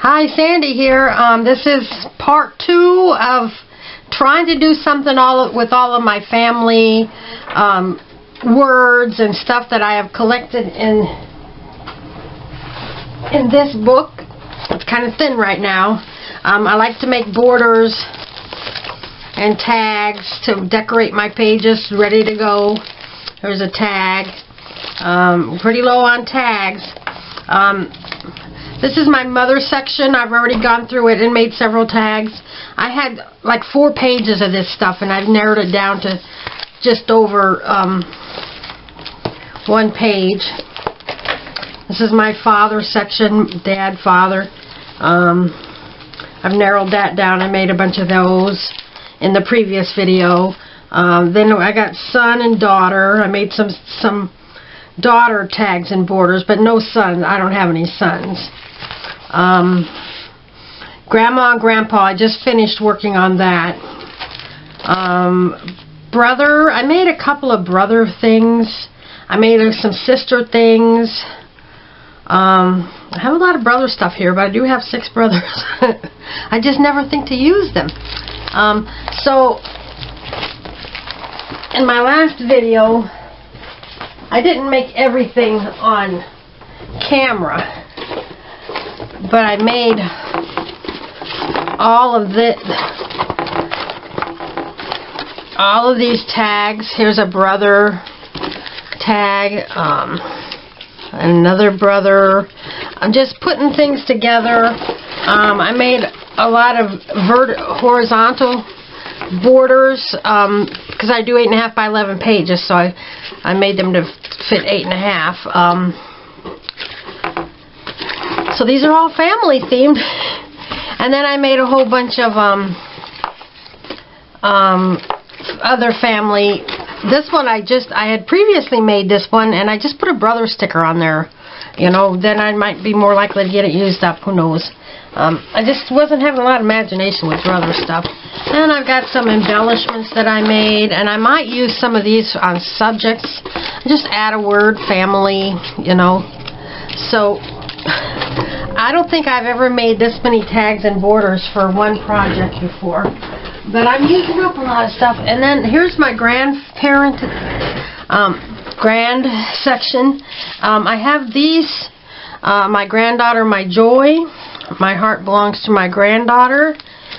Hi, Sandy here. This is part 2 of trying to do something with all of my family words and stuff that I have collected in this book. It's kind of thin right now. I like to make borders and tags to decorate my pages ready to go. There's a tag. Pretty low on tags. This is my mother section. I've already gone through it and made several tags. I had like 4 pages of this stuff and I've narrowed it down to just over 1 page. This is my father section, dad, father. I've narrowed that down. I made a bunch of those in the previous video. Then I got son and daughter. I made some daughter tags and borders, but no sons. I don't have any sons. Grandma and Grandpa, I just finished working on that. Brother, I made a couple of brother things. I made some sister things. I have a lot of brother stuff here, but I do have 6 brothers. I just never think to use them. So, in my last video, I didn't make everything on camera, but I made all of these tags. Here's a brother tag, another brother. I'm just putting things together. I made a lot of horizontal borders because I do 8.5 by 11 pages, so I made them to fit 8.5. So these are all family themed. And then I made a whole bunch of other family. This one I had previously made this one, and I just put a brother sticker on there. You know, then I might be more likely to get it used up. Who knows? I just wasn't having a lot of imagination with brother stuff. And I've got some embellishments that I made, and I might use some of these on subjects. Just add a word, family, you know. So, I don't think I've ever made this many tags and borders for one project before. But I'm using up a lot of stuff. And then here's my grandparent grand section. I have these, my granddaughter, my joy. My heart belongs to my granddaughter.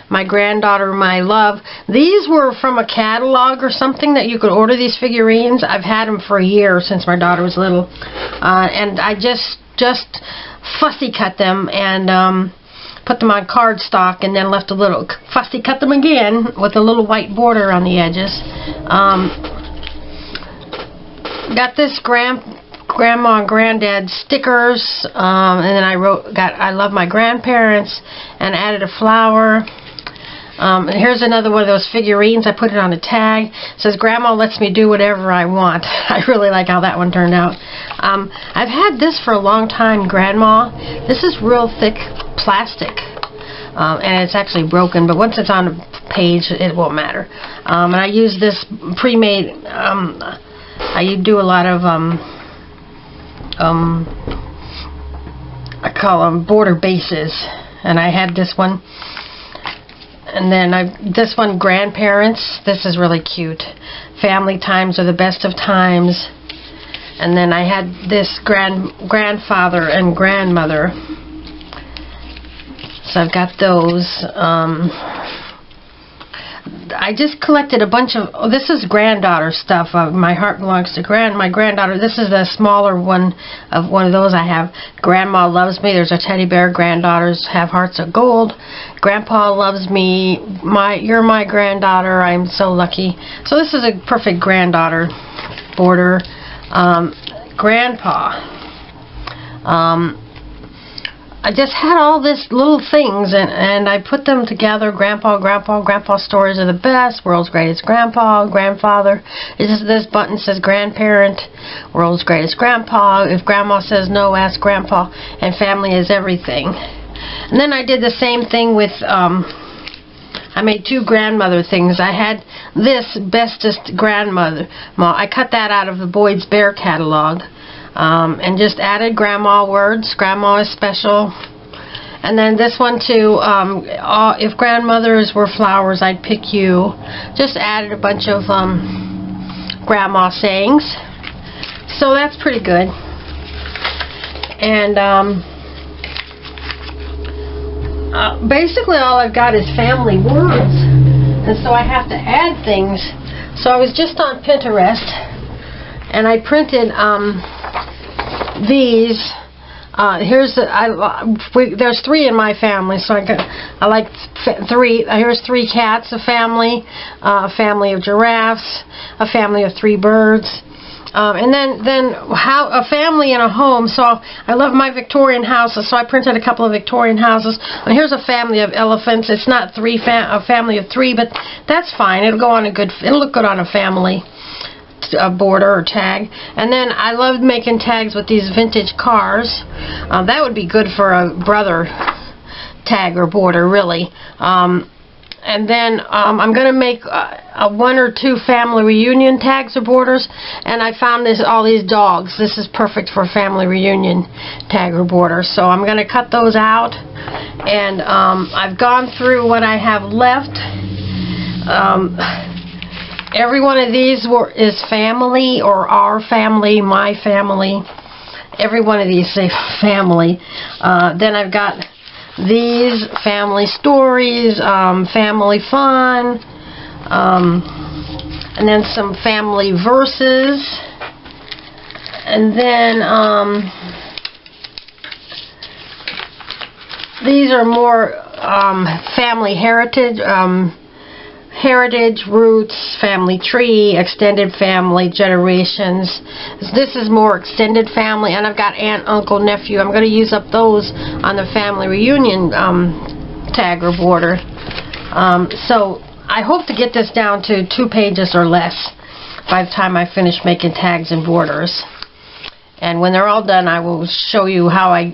My granddaughter, my love. These were from a catalog or something that you could order, these figurines. I've had them for a year since my daughter was little. And I just fussy cut them and put them on cardstock, and then left a little, fussy cut them again with a little white border on the edges. Got this grandma and granddad stickers, and then I love my grandparents, and added a flower. And here's another one of those figurines. I put it on a tag. It says, Grandma lets me do whatever I want. I really like how that one turned out. I've had this for a long time, Grandma. This is real thick plastic. And it's actually broken, but once it's on a page, it won't matter. And I use this pre-made, I do a lot of, I call them border bases. And I had this one. And then this one, grandparents. This is really cute. Family times are the best of times. And then I had this grandfather and grandmother. So I've got those. I just collected a bunch of, this is granddaughter stuff. My heart belongs to my granddaughter. This is the smaller one of those I have. Grandma loves me. There's a teddy bear. Granddaughters have hearts of gold. Grandpa loves me. You're my granddaughter. I'm so lucky. So this is a perfect granddaughter border. Grandpa. I just had all these little things, and I put them together. Grandpa stories are the best. World's greatest grandpa, grandfather. This button says grandparent. World's greatest grandpa. If grandma says no, ask grandpa. And family is everything. And then I did the same thing with, I made 2 grandmother things. I had this bestest grandmother. I cut that out of the Boyd's Bear catalog. And just added grandma words. Grandma is special. And then this one too, if grandmothers were flowers, I'd pick you. Just added a bunch of grandma sayings. So that's pretty good. And basically all I've got is family words. And so I have to add things. So I was just on Pinterest, and I printed these. There's 3 in my family, so I like 3. Here's 3 cats, a family of giraffes, a family of 3 birds, and then how a family in a home. So I love my Victorian houses, so I printed a couple of Victorian houses. And here's a family of elephants. It's not a family of 3, but that's fine. It'll look good on a family border or tag. And then I loved making tags with these vintage cars. That would be good for a brother tag or border, really. And then I'm going to make 1 or 2 family reunion tags or borders. And I found all these dogs. This is perfect for a family reunion tag or border. So I'm going to cut those out. And I've gone through what I have left. Every one of these is family or our family, my family. Every one of these say family. Then I've got these family stories, family fun, and then some family verses. And then these are more family heritage. Heritage, roots, family tree, extended family, generations. This is more extended family, and I've got aunt, uncle, nephew. I'm going to use up those on the family reunion tag or border. So I hope to get this down to 2 pages or less by the time I finish making tags and borders. And when they're all done, I will show you how I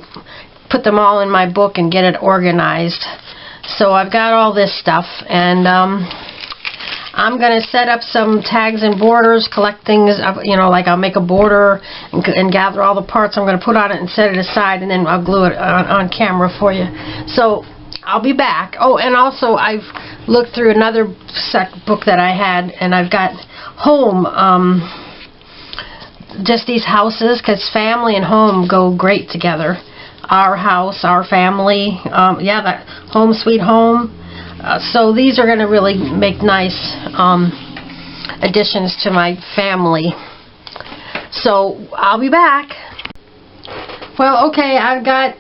put them all in my book and get it organized. So I've got all this stuff, and I'm going to set up some tags and borders, collect things, like I'll make a border and gather all the parts I'm going to put on it and set it aside, and then I'll glue it on camera for you. So I'll be back. Oh, and also I've looked through another book that I had, and I've got home, just these houses, because family and home go great together. Our house, our family, that home sweet home. So these are going to really make nice additions to my family. So I'll be back. Well, okay, I've got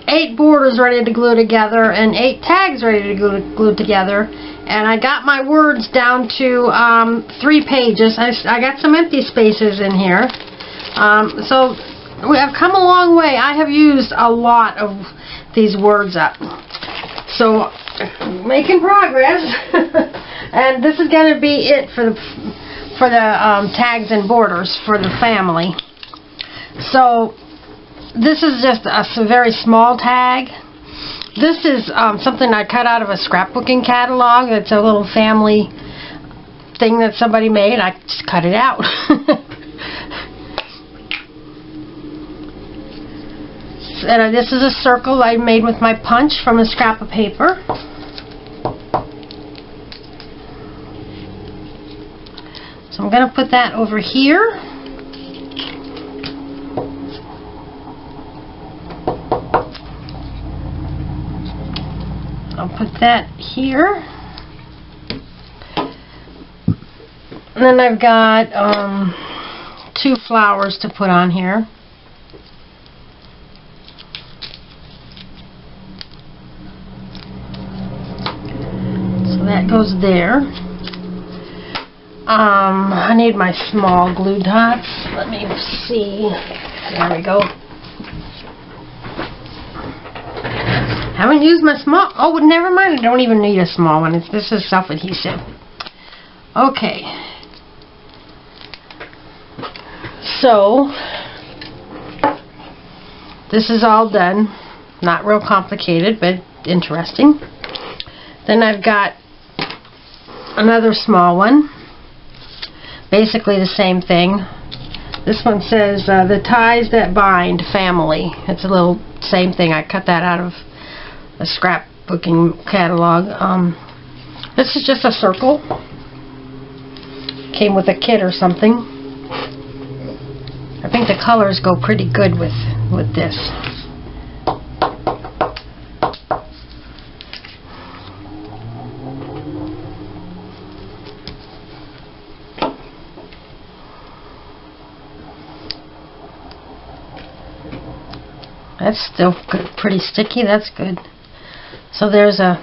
8 borders ready to glue together and 8 tags ready to glue together. And I got my words down to 3 pages. I got some empty spaces in here. So we have come a long way. I have used a lot of these words up. So, making progress. And this is going to be it for the tags and borders for the family. So, this is just a very small tag. This is something I cut out of a scrapbooking catalog. It's a little family thing that somebody made. I just cut it out. And this is a circle I made with my punch from a scrap of paper. So I'm going to put that over here. I'll put that here. And then I've got 2 flowers to put on here. That goes there. I need my small glue dots. Let me see. There we go. Haven't used my small. Oh, never mind. I don't even need a small one. This is self-adhesive. Okay. So this is all done. Not real complicated, but interesting. Then I've got another small one, basically the same thing, This one says, The Ties That Bind, Family. It's a little same thing. I cut that out of a scrapbooking catalog. This is just a circle. Came with a kit or something. I think the colors go pretty good with this. That's still good, pretty sticky. That's good. So there's a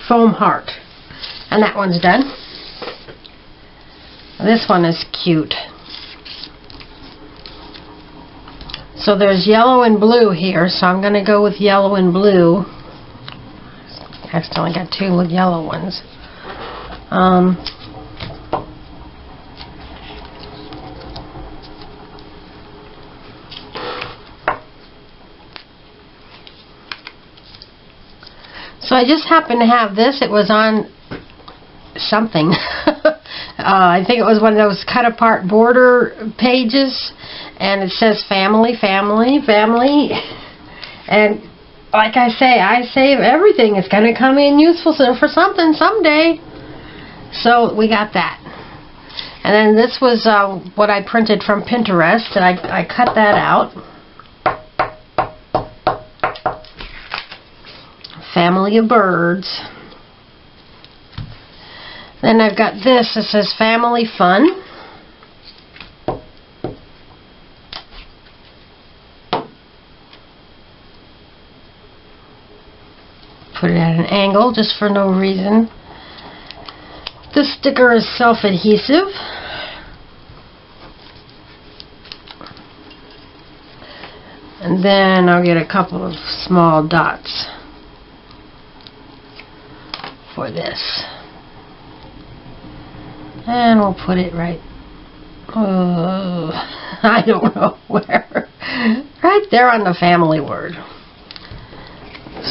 foam heart, and that one's done. This one is cute. So there's yellow and blue here, so I'm going to go with yellow and blue. I accidentally got two with yellow ones. So I just happened to have this. It was on something. I think it was one of those cut apart border pages, and it says family, family, family. And like I say, I save everything. It's going to come in useful for something someday. So we got that. And then this was what I printed from Pinterest, and I cut that out. Family of birds. Then I've got this. It says Family Fun. Put it at an angle just for no reason. This sticker is self-adhesive. And then I'll get a couple of small dots for this. And we'll put it right, I don't know where, right there on the family word.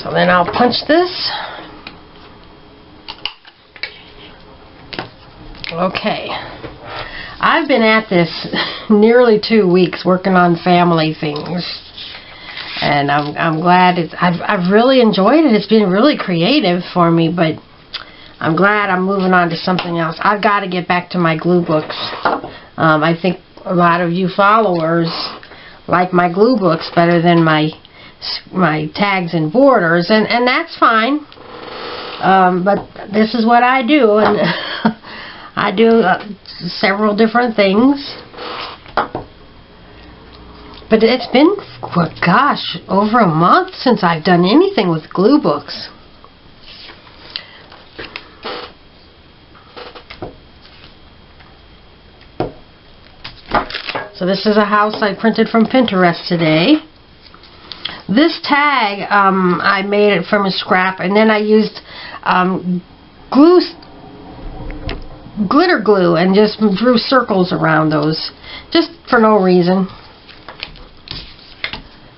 So then I'll punch this. Okay. I've been at this nearly 2 weeks working on family things. And I'm glad I've really enjoyed it. It's been really creative for me, but I'm glad I'm moving on to something else. I've got to get back to my glue books. I think a lot of you followers like my glue books better than my tags and borders, and that's fine. But this is what I do, and I do several different things. But it's been, well, gosh, over a month since I've done anything with glue books. So this is a house I printed from Pinterest today. This tag, I made it from a scrap, and then I used glitter glue and just drew circles around those, just for no reason.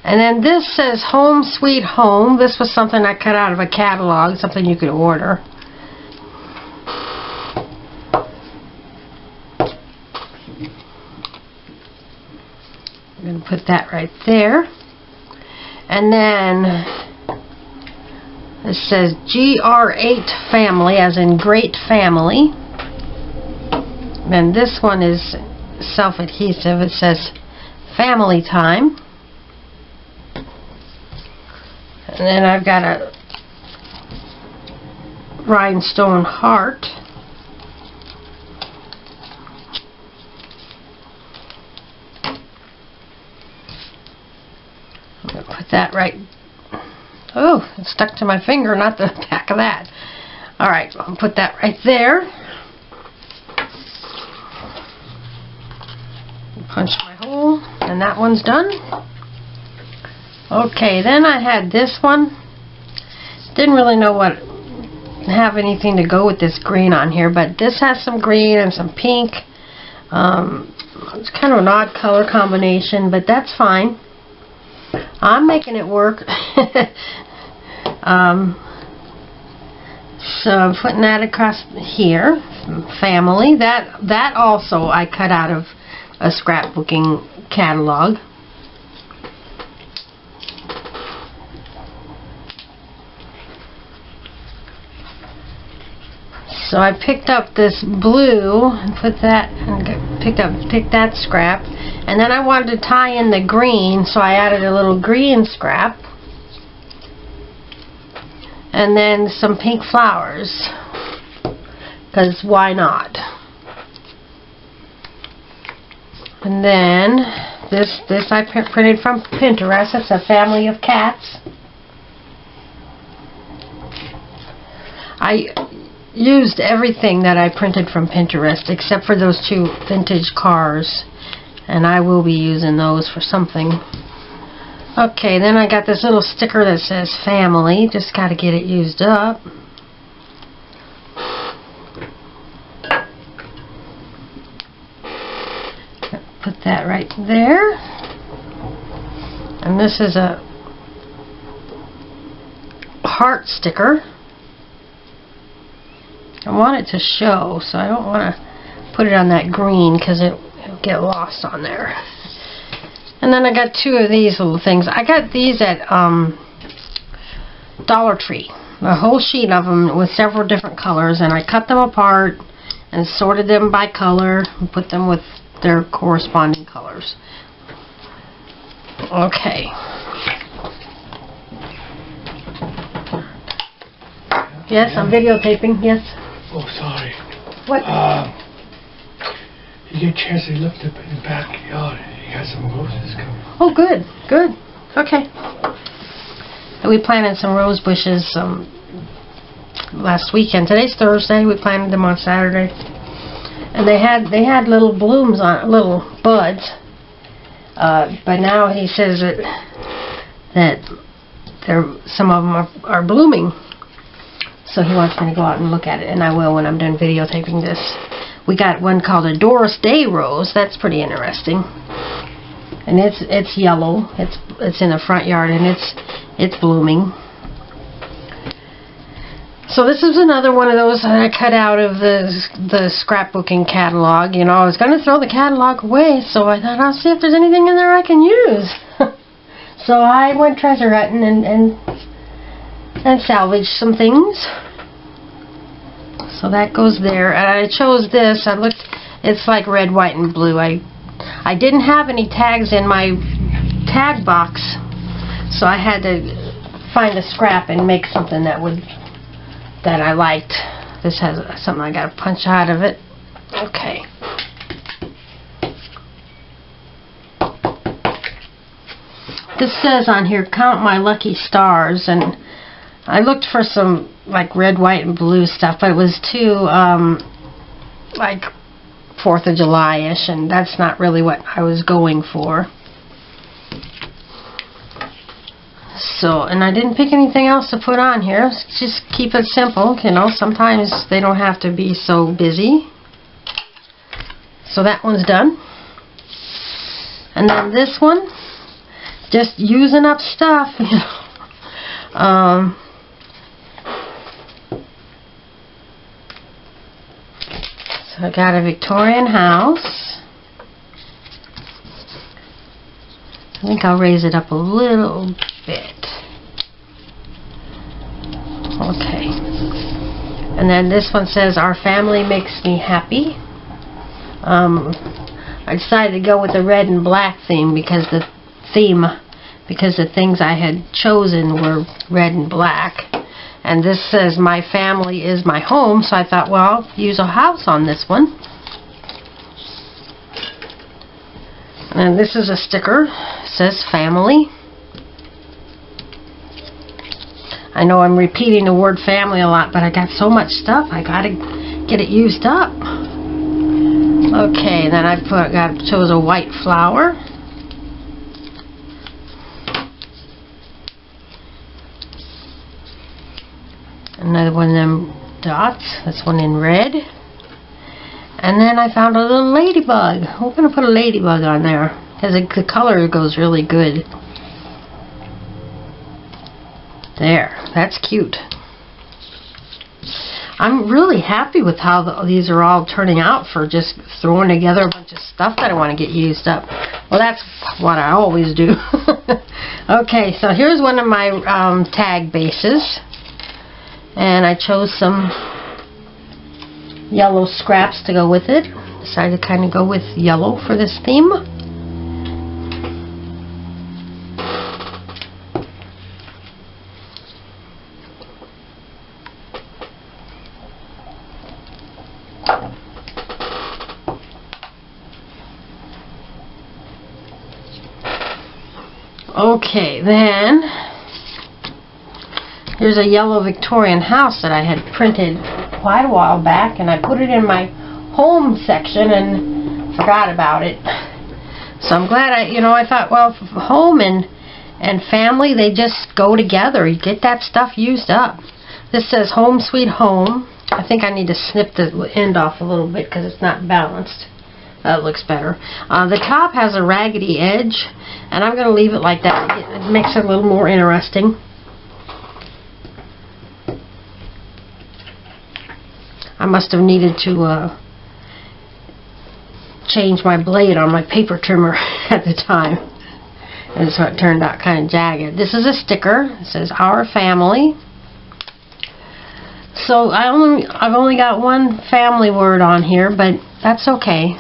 And then this says Home Sweet Home. This was something I cut out of a catalog, something you could order. I'm going to put that right there. And then it says GR8 Family, as in Great Family. And this one is self-adhesive. It says Family Time. And then I've got a rhinestone heart. I'm going to put that right. Oh, it stuck to my finger, not the back of that. Alright, I'll put that right there. Punch my hole, and that one's done. Okay, then I had this one. Didn't really know have anything to go with this green on here, but this has some green and some pink. It's kind of an odd color combination, but that's fine. I'm making it work. So I'm putting that across here. Family. That also I cut out of a scrapbooking catalog. So I picked up this blue and put that, and picked that scrap, and then I wanted to tie in the green, so I added a little green scrap, and then some pink flowers, because why not? And then this I printed from Pinterest. It's a family of cats. I used everything that I printed from Pinterest except for those 2 vintage cars, and I will be using those for something. Okay, then I got this little sticker that says family. Just got to get it used up. Put that right there. And this is a heart sticker. I want it to show, so I don't want to put it on that green because it'll get lost on there. And then I got 2 of these little things. I got these at Dollar Tree. A whole sheet of them with several different colors, and I cut them apart and sorted them by color and put them with their corresponding colors. Okay. Yes, I'm videotaping, yes. Oh, sorry. What? You get a chance to look up in the backyard. You got some roses coming. Oh, good, good. Okay. We planted some rose bushes last weekend. Today's Thursday. We planted them on Saturday, and they had little blooms on, little buds. But now he says that some of them are blooming. So he wants me to go out and look at it, and I will when I'm done videotaping this. We got one called a Doris Day rose. That's pretty interesting. And it's yellow. It's in the front yard, and it's blooming. So this is another one of those that I cut out of the scrapbooking catalog. You know, I was going to throw the catalog away, so I thought I'll see if there's anything in there I can use. So I went treasure hunting and salvaged some things. So that goes there. And I chose this. I looked. It's like red, white, and blue. I didn't have any tags in my tag box, so I had to find a scrap and make something that I liked. This has something I got to punch out of it. Okay. This says on here, count my lucky stars, and I looked for some like red, white, and blue stuff, but it was too like 4th of July-ish, and that's not really what I was going for. So, and I didn't pick anything else to put on here. Just keep it simple, you know. Sometimes they don't have to be so busy. So that one's done. And then this one, just using up stuff, you know. So I got a Victorian house. I think I'll raise it up a little bit. Okay. And then this one says, our family makes me happy. I decided to go with the red and black theme because the things I had chosen were red and black. And this says, my family is my home, so I thought, well, I'll use a house on this one. And this is a sticker. It says family. I know I'm repeating the word family a lot, but I got so much stuff, I gotta get it used up. Okay, then I chose a white flower. Another one of them dots. This one in red. And then I found a little ladybug. We're going to put a ladybug on there because the color goes really good. There. That's cute. I'm really happy with how these are all turning out for just throwing together a bunch of stuff that I want to get used up. Well, that's what I always do. Okay, so here's one of my tag bases. And I chose some yellow scraps to go with it. Decided to kind of go with yellow for this theme. Okay, then here's a yellow Victorian house that I had printed quite a while back, and I put it in my home section and forgot about it. So I'm glad I thought, well, home and family, they just go together. You get that stuff used up. This says Home Sweet Home. I think I need to snip the end off a little bit because it's not balanced. That looks better. The top has a raggedy edge, and I'm going to leave it like that. It makes it a little more interesting. I must have needed to change my blade on my paper trimmer at the time, and so it turned out kind of jagged. This is a sticker. It says Our Family. So I've only got one family word on here, but that's okay.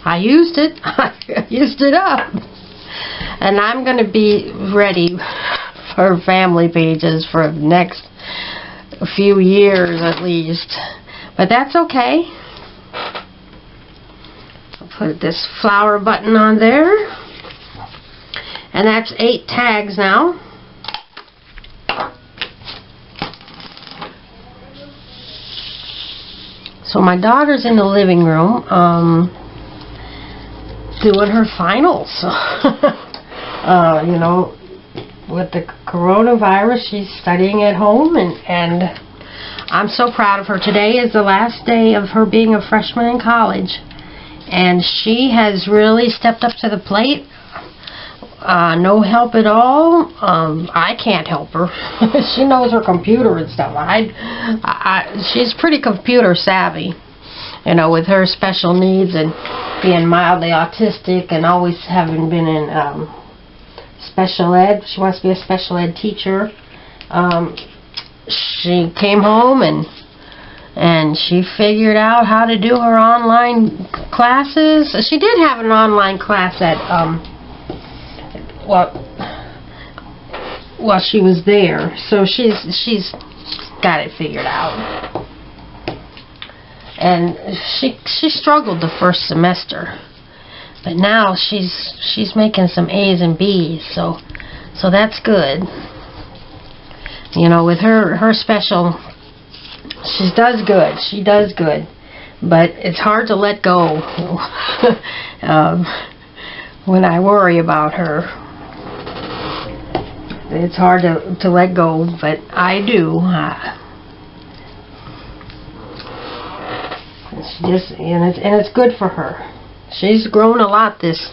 I used it. I used it up. And I'm going to be ready for family pages for the next few years at least. But that's okay. I'll put this flower button on there. And that's 8 tags now. So my daughter's in the living room doing her finals. With the coronavirus, she's studying at home, and I'm so proud of her. Today is the last day of her being a freshman in college, and she has really stepped up to the plate. No help at all. I can't help her. She knows her computer and stuff. She's pretty computer savvy, with her special needs and being mildly autistic and always having been in special ed. She wants to be a special ed teacher. She came home and she figured out how to do her online classes. She did have an online class at while she was there, so she's got it figured out. And she struggled the first semester, but now she's making some A's and B's, so that's good. With her special, she does good. She does good, but it's hard to let go when I worry about her. It's hard to let go, but I do. It's good for her. She's grown a lot this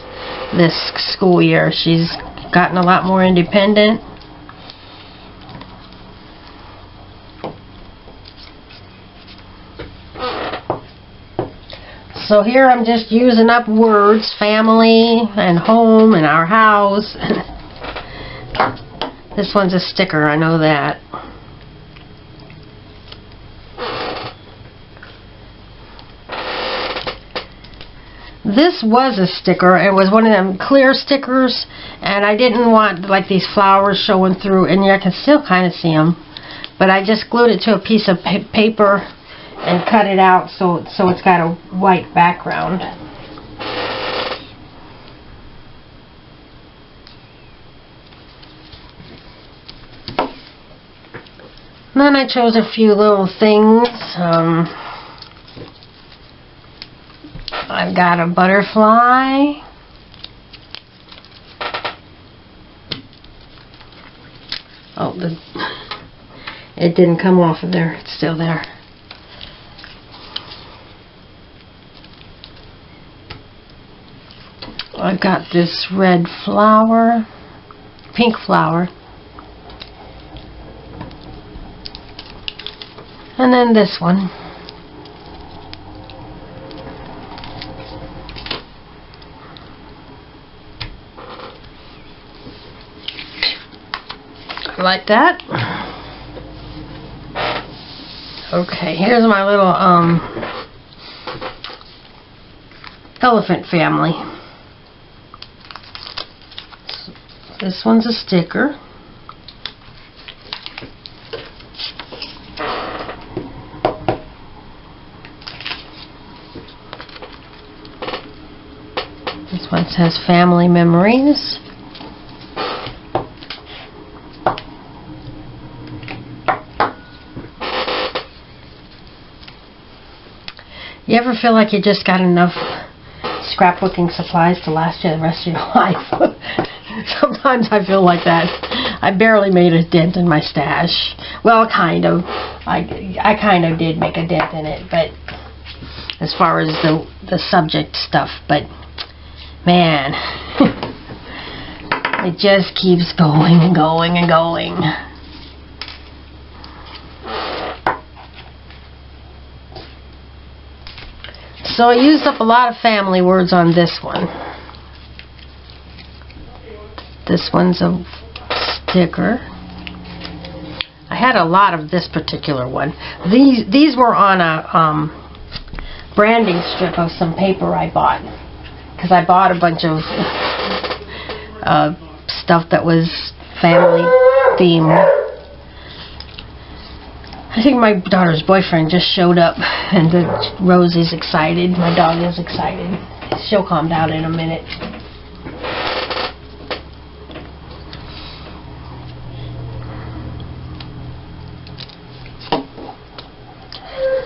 school year. She's gotten a lot more independent. So here I'm just using up words, family and home and our house. This one's a sticker, I know that. This was a sticker. It was one of them clear stickers, and I didn't want like these flowers showing through, and I can still kind of see them. But I just glued it to a piece of paper and cut it out so it's got a white background. And then I chose a few little things. I've got a butterfly. Oh, it didn't come off of there. It's still there. I've got this red flower, pink flower. And then this one. Like that. Okay, here's my little elephant family. This one's a sticker. This one says family memories. You ever feel like you just got enough scrapbooking supplies to last you the rest of your life? Sometimes I feel like that. I barely made a dent in my stash. Well, kind of. I kind of did make a dent in it, but as far as the subject stuff, but man, it just keeps going and going and going. So I used up a lot of family words on this one. This one's a sticker. I had a lot of this particular one. These were on a branding strip of some paper I bought, because I bought a bunch of stuff that was family themed. I think my daughter's boyfriend just showed up, and Rosie's excited. My dog is excited. She'll calm down in a minute.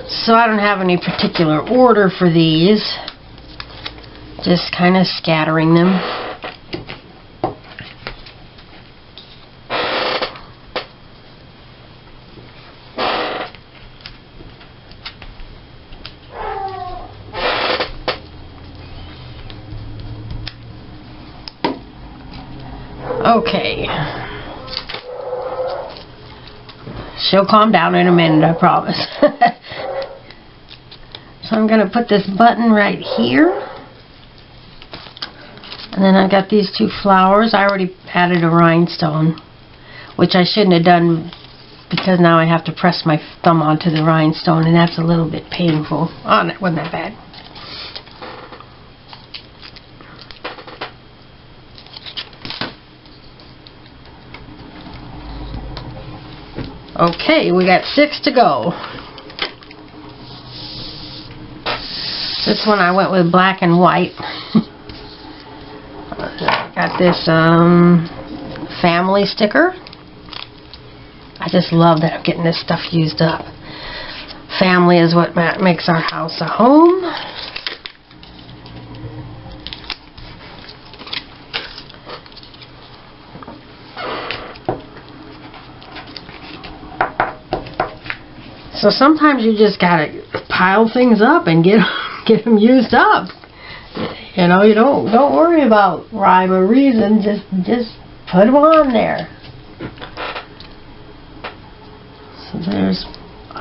So I don't have any particular order for these. Just kind of scattering them. Okay. She'll calm down in a minute, I promise. So I'm going to put this button right here. And then I've got these two flowers. I already added a rhinestone, which I shouldn't have done, because now I have to press my thumb onto the rhinestone, and that's a little bit painful. Oh, it wasn't that bad. Okay, we got 6 to go. This one I went with black and white. Got this family sticker. I just love that I'm getting this stuff used up. Family is what makes our house a home. So sometimes you just gotta pile things up and get them used up. You know, you don't worry about rhyme or reason. Just put them on there. So there's a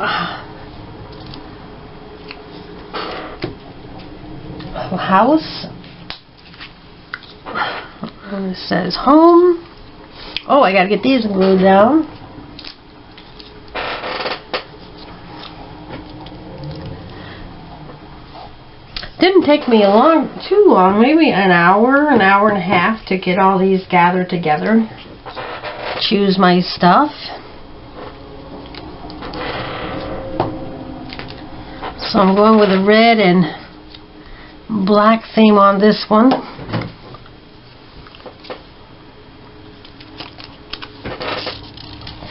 house. And it says home. Oh, I gotta get these glued down. Didn't take me too long, maybe an hour and a half to get all these gathered together. Choose my stuff. So I'm going with a red and black theme on this one.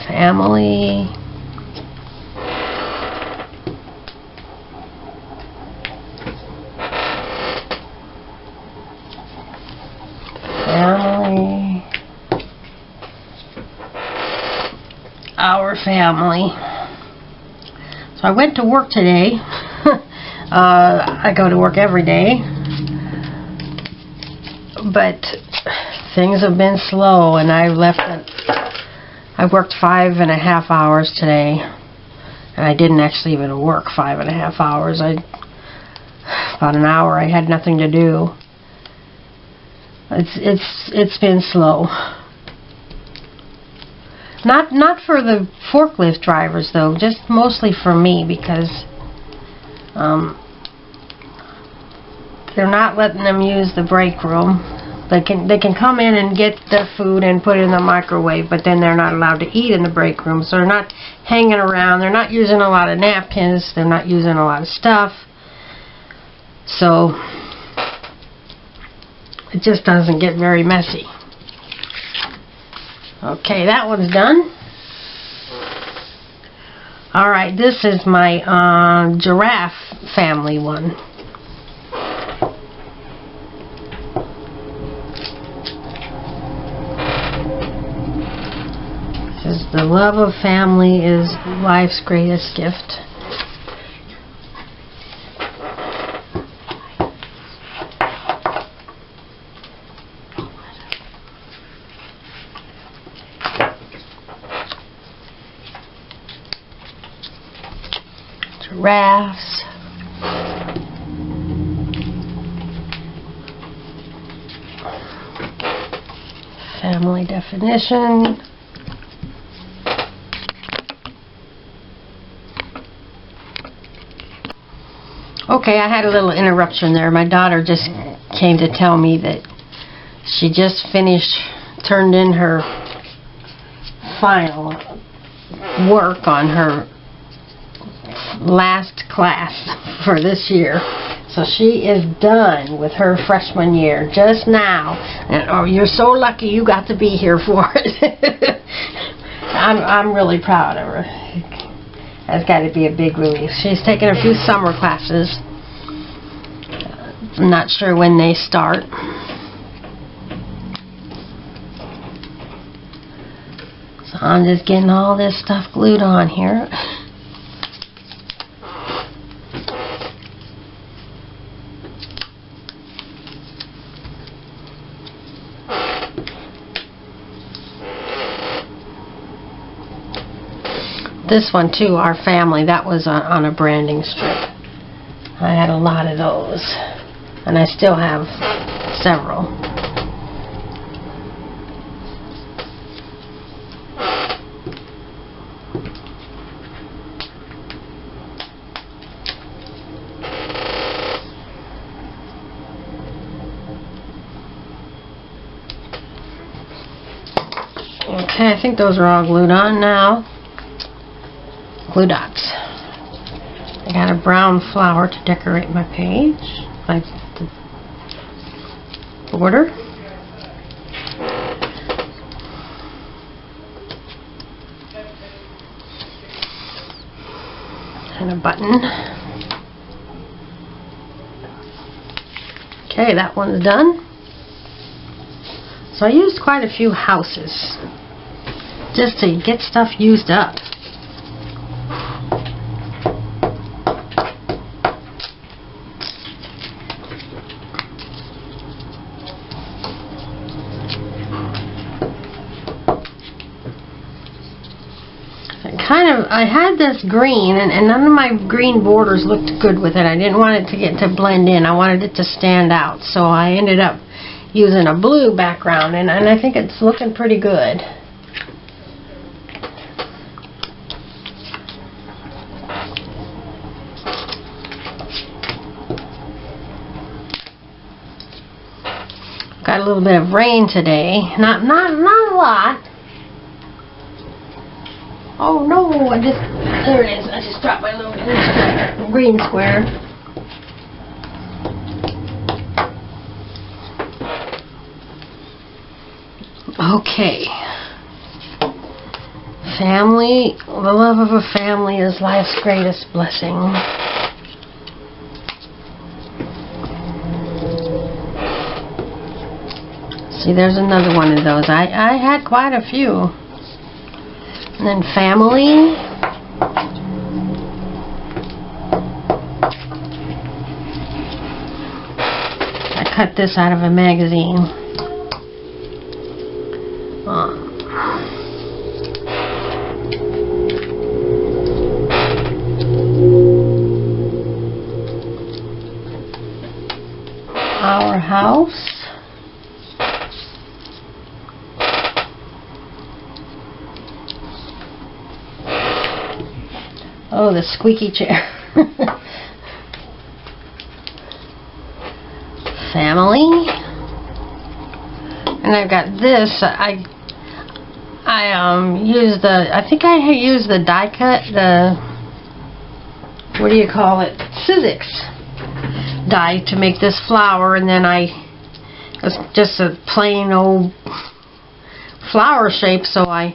Family. Family. Our family. So I went to work today. I go to work every day. But things have been slow, and I worked 5.5 hours today. And I didn't actually even work 5.5 hours. About an hour. I had nothing to do. It's been slow. Not for the forklift drivers though, just mostly for me, because they're not letting them use the break room. They can come in and get their food and put it in the microwave, but then they're not allowed to eat in the break room. So they're not hanging around. They're not using a lot of napkins. They're not using a lot of stuff. So it just doesn't get very messy. Okay, that one's done. Alright, this is my giraffe family one. This is the love of family is life's greatest gift. Giraffes. Family definition. Okay, I had a little interruption there. My daughter just came to tell me that she just turned in her final work on her last class for this year. So she is done with her freshman year just now. And oh, you're so lucky you got to be here for it. I'm really proud of her. That's got to be a big relief. She's taken a few summer classes. I'm not sure when they start. So I'm just getting all this stuff glued on here. This one too, our family, that was on a branding strip. I had a lot of those, and I still have several. Okay, I think those are all glued on now. Glue dots. I got a brown flower to decorate my page, like the border. And a button. Okay, that one's done. So I used quite a few houses just to get stuff used up. I had this green, and none of my green borders looked good with it. I didn't want it to blend in. I wanted it to stand out. So I ended up using a blue background, and I think it's looking pretty good. Got a little bit of rain today. Not a lot. Oh no, there it is. I just dropped my little green square. Okay. Family, the love of a family is life's greatest blessing. See, there's another one of those. I had quite a few. And then family. I cut this out of a magazine. house. Oh, the squeaky chair. Family. And I've got this. I used the, I think I used the die cut, the, what do you call it, Sizzix die to make this flower, and then it was just a plain old flower shape, so I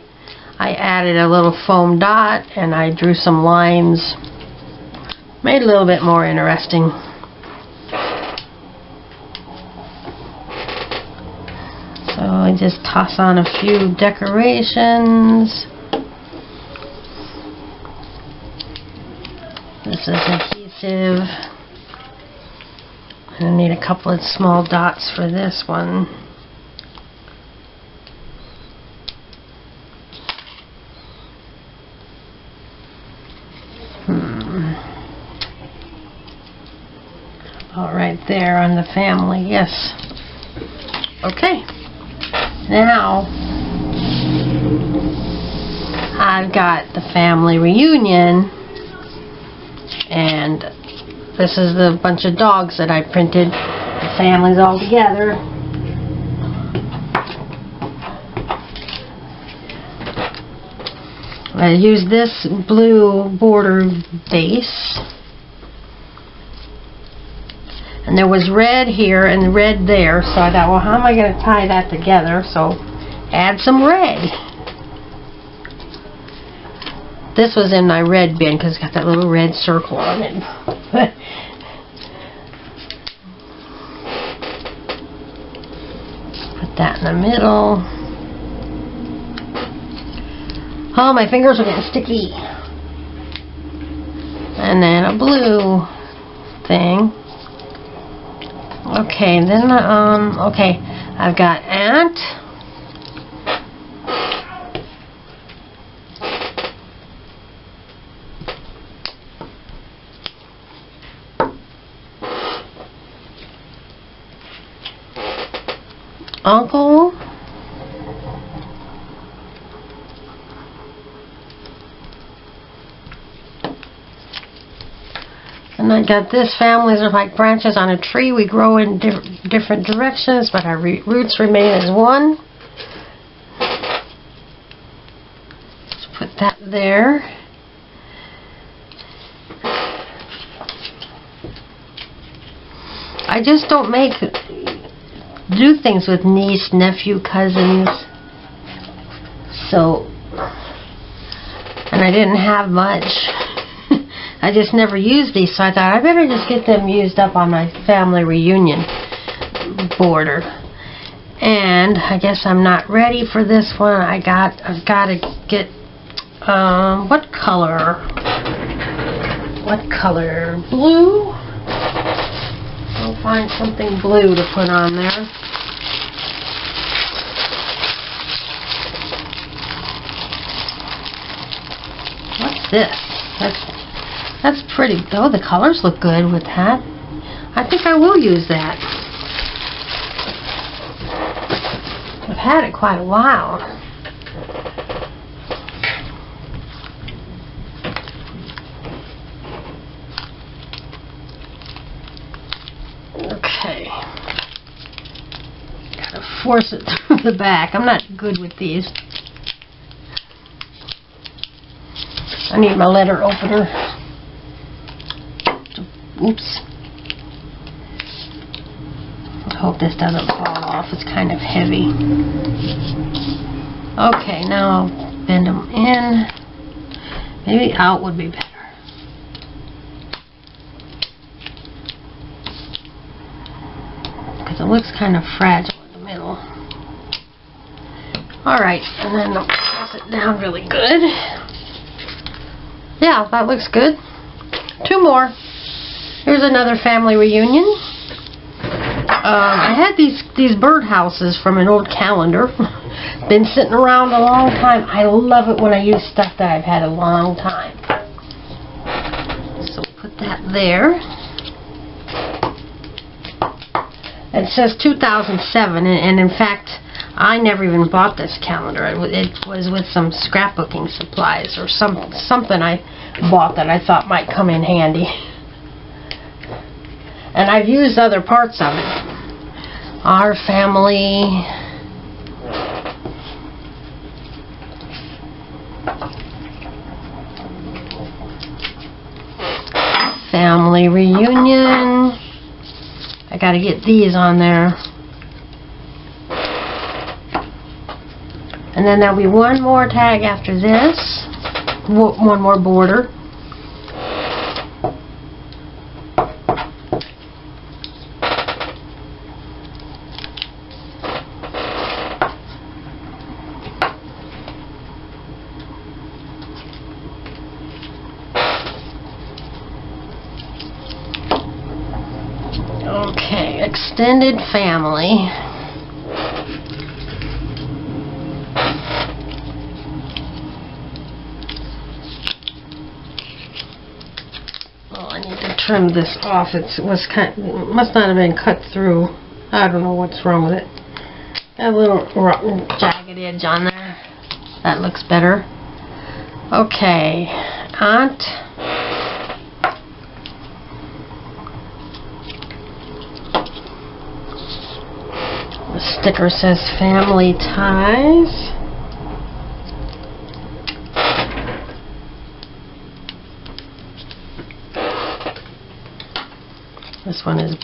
added a little foam dot and I drew some lines, made it a little bit more interesting. So I just toss on a few decorations. This is adhesive. I need a couple of small dots for this one. All right there on the family, yes. Okay. Now, I've got the family reunion, and this is the bunch of dogs that I printed. The families all together. I used this blue border base. And there was red here and red there, so I thought, well, how am I going to tie that together? So, add some red. This was in my red bin because it's got that little red circle on it. Put that in the middle. Oh, my fingers are getting sticky. And then a blue thing. Okay, then, okay, I've got aunt. Uncle. And I got this. Families are like branches on a tree. We grow in different directions, but our roots remain as one. Let's put that there. I just don't do things with niece, nephew, cousins. So, and I didn't have much. I just never used these, so I thought I better just get them used up on my family reunion border. And I guess I'm not ready for this one. I've got to get what color? What color? Blue? I'll find something blue to put on there. What's this? That's pretty. Oh, the colors look good with that. I think I will use that. I've had it quite a while. Okay. Gotta force it through the back. I'm not good with these. I need my letter opener. Oops. I hope this doesn't fall off. It's kind of heavy. Okay, now I'll bend them in. Maybe out would be better. Because it looks kind of fragile in the middle. Alright, and then I'll press it down really good. Yeah, that looks good. 2 more. Here's another family reunion. I had these bird houses from an old calendar. Been sitting around a long time. I love it when I use stuff that I've had a long time. So put that there. It says 2007, and in fact, I never even bought this calendar. It was with some scrapbooking supplies or something I bought that I thought might come in handy. And I've used other parts of it. Our family. Family reunion. I gotta get these on there. And then there'll be one more tag after this. One more border. Okay, extended family. Oh, I need to trim this off. It must not have been cut through. I don't know what's wrong with it. Got a little jagged edge on there. That looks better. Okay, aunt. The sticker says family ties. This one is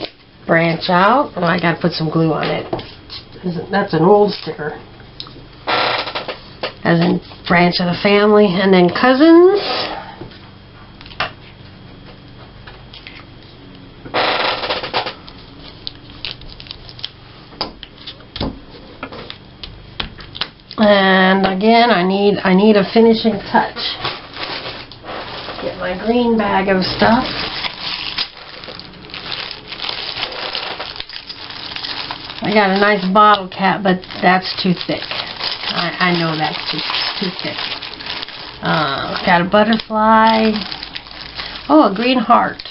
branch out. Oh, I gotta put some glue on it. That's an old sticker. As in branch of the family. And then cousins. And again, I need a finishing touch. Get my green bag of stuff. I got a nice bottle cap, but that's too thick. I know that's too thick. Got a butterfly. Oh, a green heart.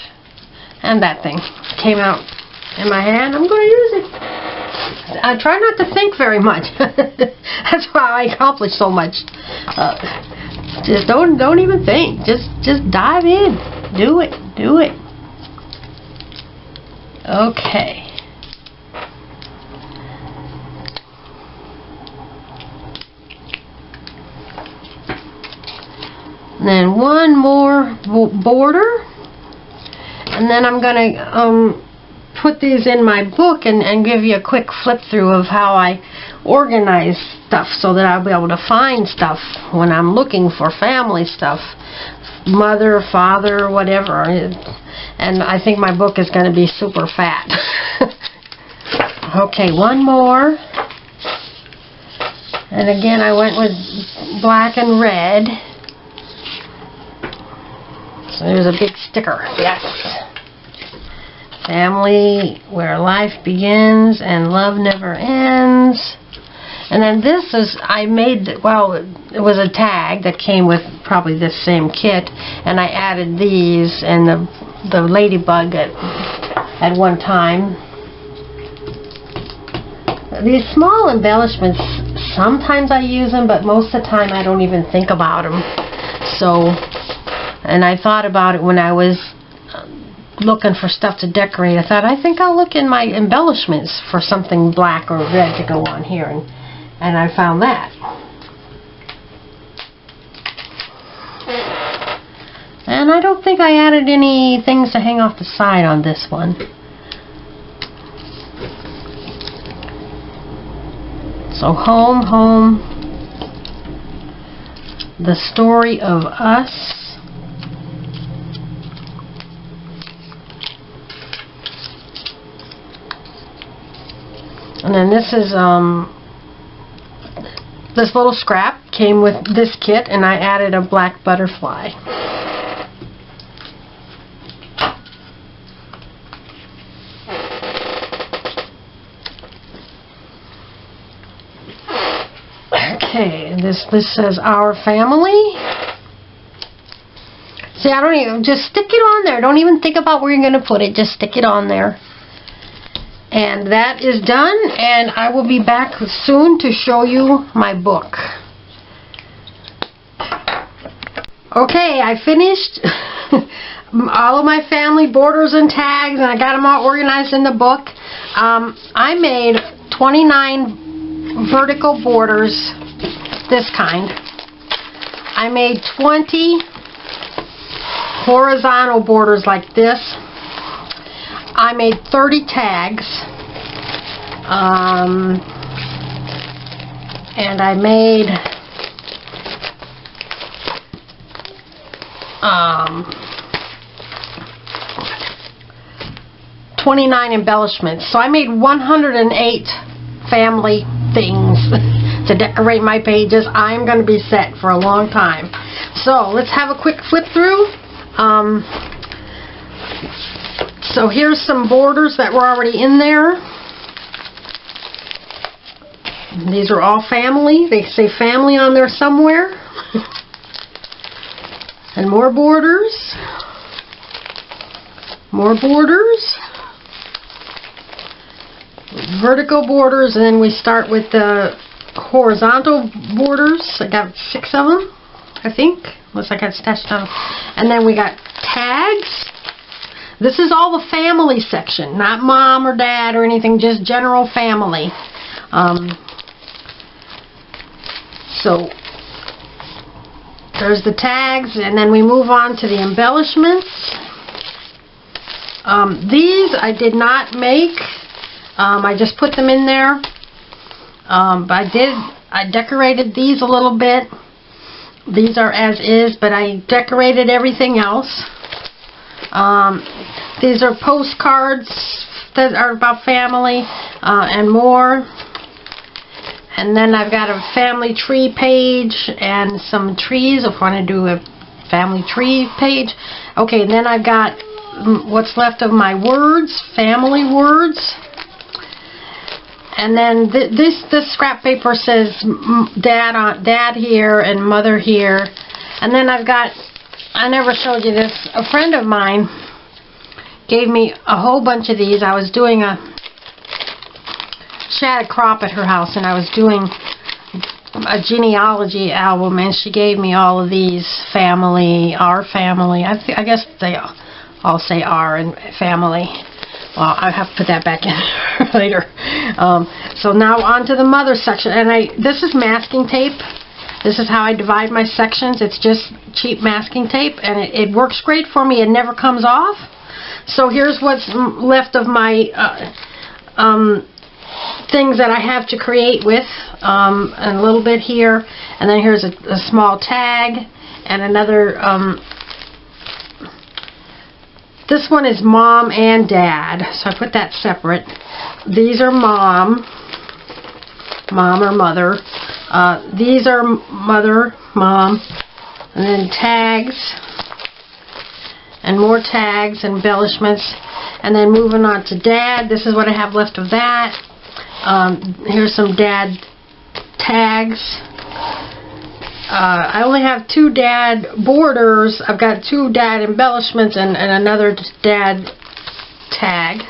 And that thing came out in my hand. I'm going to use it. I try not to think very much. That's why I accomplish so much. Just don't even think. Just dive in. Do it. Okay. And then one more border, and then I'm gonna put these in my book and give you a quick flip through of how I organize stuff so that I'll be able to find stuff when I'm looking for family stuff, mother, father, whatever. And I think my book is going to be super fat. Okay, one more. And again, I went with black and red. So there's a big sticker. Yes. Family where life begins and love never ends. And then this is, I made, well, it was a tag that came with probably this same kit, and I added these and the ladybug at one time. These small embellishments, sometimes I use them, but most of the time I don't even think about them. So, and I thought about it when I was looking for stuff to decorate. I thought, I think I'll look in my embellishments for something black or red to go on here, and I found that. And I don't think I added any things to hang off the side on this one. So home, the story of us. And then this is, this little scrap came with this kit, and I added a black butterfly. Okay, this says our family. See, I don't even, just stick it on there. Don't even think about where you're going to put it. Just stick it on there. And that is done, and I will be back soon to show you my book. Okay, I finished all of my family borders and tags, and I got them all organized in the book. I made 29 vertical borders, this kind. I made 20 horizontal borders like this. I made 30 tags, and I made 29 embellishments. So I made 108 family things to decorate my pages. I'm going to be set for a long time. So let's have a quick flip through. So here's some borders that were already in there. These are all family. They say family on there somewhere. And more borders. More borders. Vertical borders, and then we start with the horizontal borders. I got 6 of them, I think. Unless I got stashed on. And then we got tags. This is all the family section, not mom or dad or anything, just general family. So there's the tags, and then we move on to the embellishments. These I did not make. I just put them in there. I decorated these a little bit. These are as is, but I decorated everything else. These are postcards that are about family and more. And then I've got a family tree page and some trees if I want to do a family tree page. Okay, and then I've got what's left of my words, family words. And then this scrap paper says dad here and mother here. And then I've got, I never showed you this, a friend of mine gave me a whole bunch of these. I was doing she had a crop at her house, and I was doing a genealogy album, and she gave me all of these family, our family. I guess they all say our and family. Well, I have to put that back in later. So now on to the mother section, and this is masking tape. This is how I divide my sections. It's just cheap masking tape, and it works great for me. It never comes off. So here's what's left of my things that I have to create with, and a little bit here, and then here's a small tag, and another, this one is mom and dad, so I put that separate. These are mom or mother. These are mother, mom, and then tags, and more tags, embellishments, and then moving on to dad. This is what I have left of that. Here's some dad tags. I only have 2 dad borders. I've got 2 dad embellishments and another dad tag.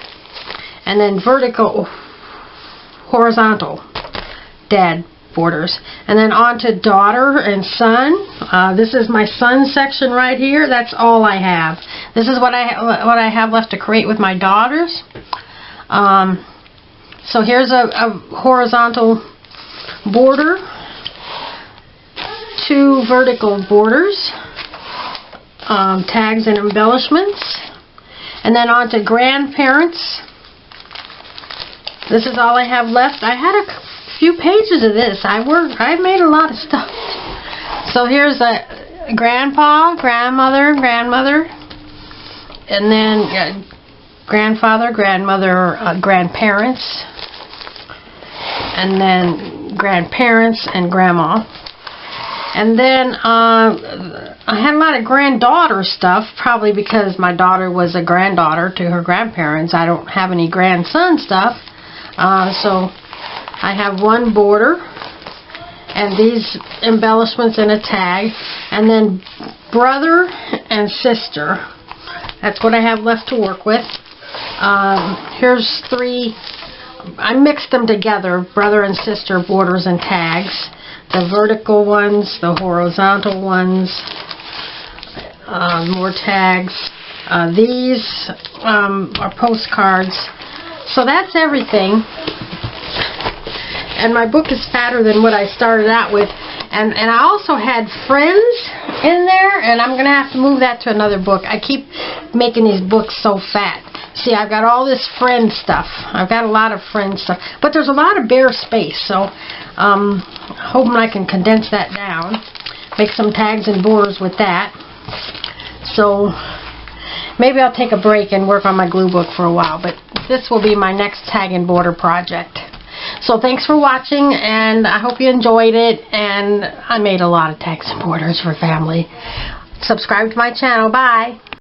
And then vertical, horizontal dad borders. And then on to daughter and son. This is my son section right here. That's all I have. This is what I have left to create with my daughters. So here's a horizontal border, 2 vertical borders, tags and embellishments, and then on to grandparents. This is all I have left. I had a few pages of this. I made a lot of stuff. So here's a grandpa, grandmother, and then grandfather, grandmother, grandparents, and then grandparents and grandma. And then I had a lot of granddaughter stuff, probably because my daughter was a granddaughter to her grandparents. I don't have any grandson stuff. So I have 1 border and these embellishments and a tag, and then brother and sister. That's what I have left to work with. Here's 3. I mixed them together, brother and sister borders and tags. The vertical ones, the horizontal ones, more tags. These are postcards. So that's everything. And my book is fatter than what I started out with. And I also had friends in there, and I'm going to have to move that to another book. I keep making these books so fat. See, I've got all this friend stuff. I've got a lot of friend stuff. But there's a lot of bare space, so hoping I can condense that down. Make some tags and borders with that. So maybe I'll take a break and work on my glue book for a while, but this will be my next tag and border project. So thanks for watching, and I hope you enjoyed it, and I made a lot of tags and borders for family. Subscribe to my channel. Bye!